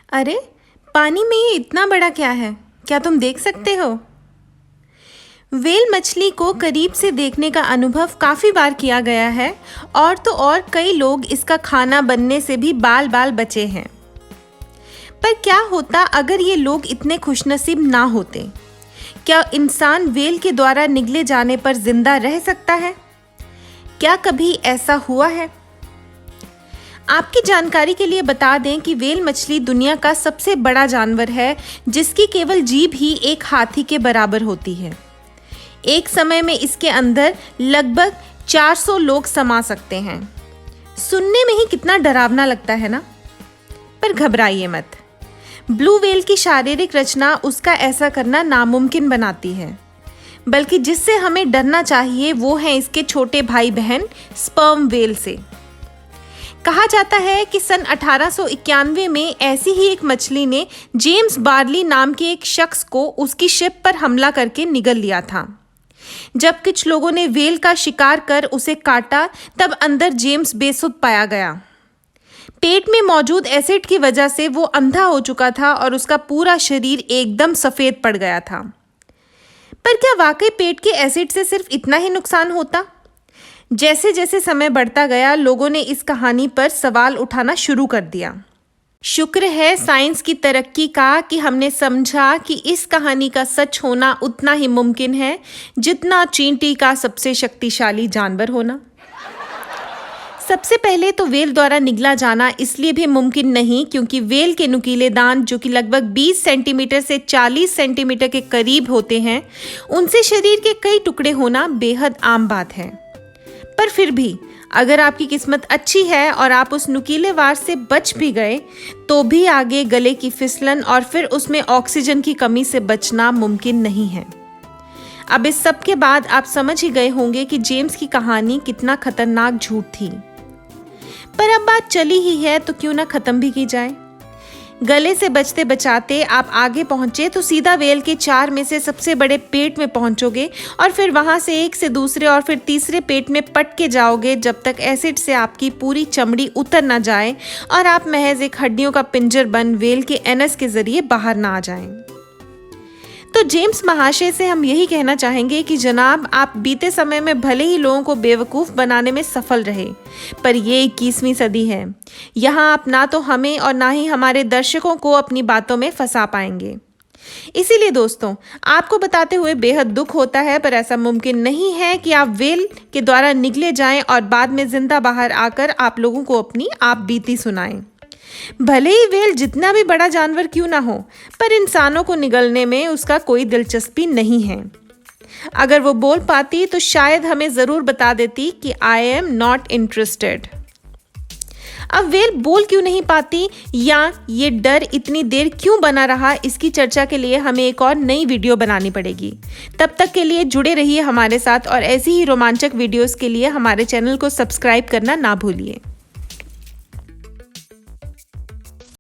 अरे, पानी में ये इतना बड़ा क्या है? क्या तुम देख सकते हो? व्हेल मछली को करीब से देखने का अनुभव काफ़ी बार किया गया है और तो और कई लोग इसका खाना बनने से भी बाल बाल बचे हैं। पर क्या होता अगर ये लोग इतने खुशनसीब ना होते? क्या इंसान व्हेल के द्वारा निगले जाने पर जिंदा रह सकता है? क्या कभी ऐसा हुआ है? आपकी जानकारी के लिए बता दें कि व्हेल मछली दुनिया का सबसे बड़ा जानवर है जिसकी केवल जीभ ही एक हाथी के बराबर होती है। एक समय में इसके अंदर लगभग 400 लोग समा सकते हैं। सुनने में ही कितना डरावना लगता है ना? पर घबराइए मत। ब्लू व्हेल की शारीरिक रचना उसका ऐसा करना नामुमकिन बनाती है, बल्कि जिससे हमें डरना चाहिए वो है इसके छोटे भाई बहन स्पर्म व्हेल से। कहा जाता है कि सन 1891 में ऐसी ही एक मछली ने जेम्स बार्ली नाम के एक शख्स को उसकी शिप पर हमला करके निगल लिया था। जब कुछ लोगों ने व्हेल का शिकार कर उसे काटा तब अंदर जेम्स बेसुध पाया गया। पेट में मौजूद एसिड की वजह से वो अंधा हो चुका था और उसका पूरा शरीर एकदम सफ़ेद पड़ गया था। पर क्या वाकई पेट के एसिड से सिर्फ इतना ही नुकसान होता? जैसे जैसे समय बढ़ता गया लोगों ने इस कहानी पर सवाल उठाना शुरू कर दिया। शुक्र है साइंस की तरक्की का कि हमने समझा कि इस कहानी का सच होना उतना ही मुमकिन है जितना चींटी का सबसे शक्तिशाली जानवर होना। सबसे पहले तो व्हेल द्वारा निगला जाना इसलिए भी मुमकिन नहीं क्योंकि व्हेल के नुकीले दांत जो कि लगभग 20 सेंटीमीटर से 40 सेंटीमीटर के करीब होते हैं, उनसे शरीर के कई टुकड़े होना बेहद आम बात है। पर फिर भी अगर आपकी किस्मत अच्छी है और आप उस नुकीले वार से बच भी गए तो भी आगे गले की फिसलन और फिर उसमें ऑक्सीजन की कमी से बचना मुमकिन नहीं है। अब इस सब के बाद आप समझ ही गए होंगे कि जेम्स की कहानी कितना खतरनाक झूठ थी। पर अब बात चली ही है तो क्यों ना खत्म भी की जाए। गले से बचते बचाते आप आगे पहुंचे तो सीधा व्हेल के 4 में से सबसे बड़े पेट में पहुंचोगे और फिर वहां से एक से दूसरे और फिर तीसरे पेट में पट के जाओगे जब तक एसिड से आपकी पूरी चमड़ी उतर ना जाए और आप महज एक हड्डियों का पिंजर बन व्हेल के एनस के जरिए बाहर ना आ जाएं। तो जेम्स महाशय से हम यही कहना चाहेंगे कि जनाब, आप बीते समय में भले ही लोगों को बेवकूफ़ बनाने में सफल रहे, पर ये 21वीं सदी है। यहाँ आप ना तो हमें और ना ही हमारे दर्शकों को अपनी बातों में फंसा पाएंगे। इसीलिए दोस्तों, आपको बताते हुए बेहद दुख होता है, पर ऐसा मुमकिन नहीं है कि आप व्हेल के द्वारा निगले जाएं और बाद में जिंदा बाहर आकर आप लोगों को अपनी आप बीती सुनाएं। भले ही व्हेल जितना भी बड़ा जानवर क्यों ना हो, पर इंसानों को निगलने में उसका कोई दिलचस्पी नहीं है। अगर वो बोल पाती तो शायद हमें ज़रूर बता देती कि आई एम नॉट इंटरेस्टेड। अब व्हेल बोल क्यों नहीं पाती या ये डर इतनी देर क्यों बना रहा, इसकी चर्चा के लिए हमें एक और नई वीडियो बनानी पड़ेगी। तब तक के लिए जुड़े रहिए हमारे साथ और ऐसी ही रोमांचक वीडियोस के लिए हमारे चैनल को सब्सक्राइब करना ना भूलिए।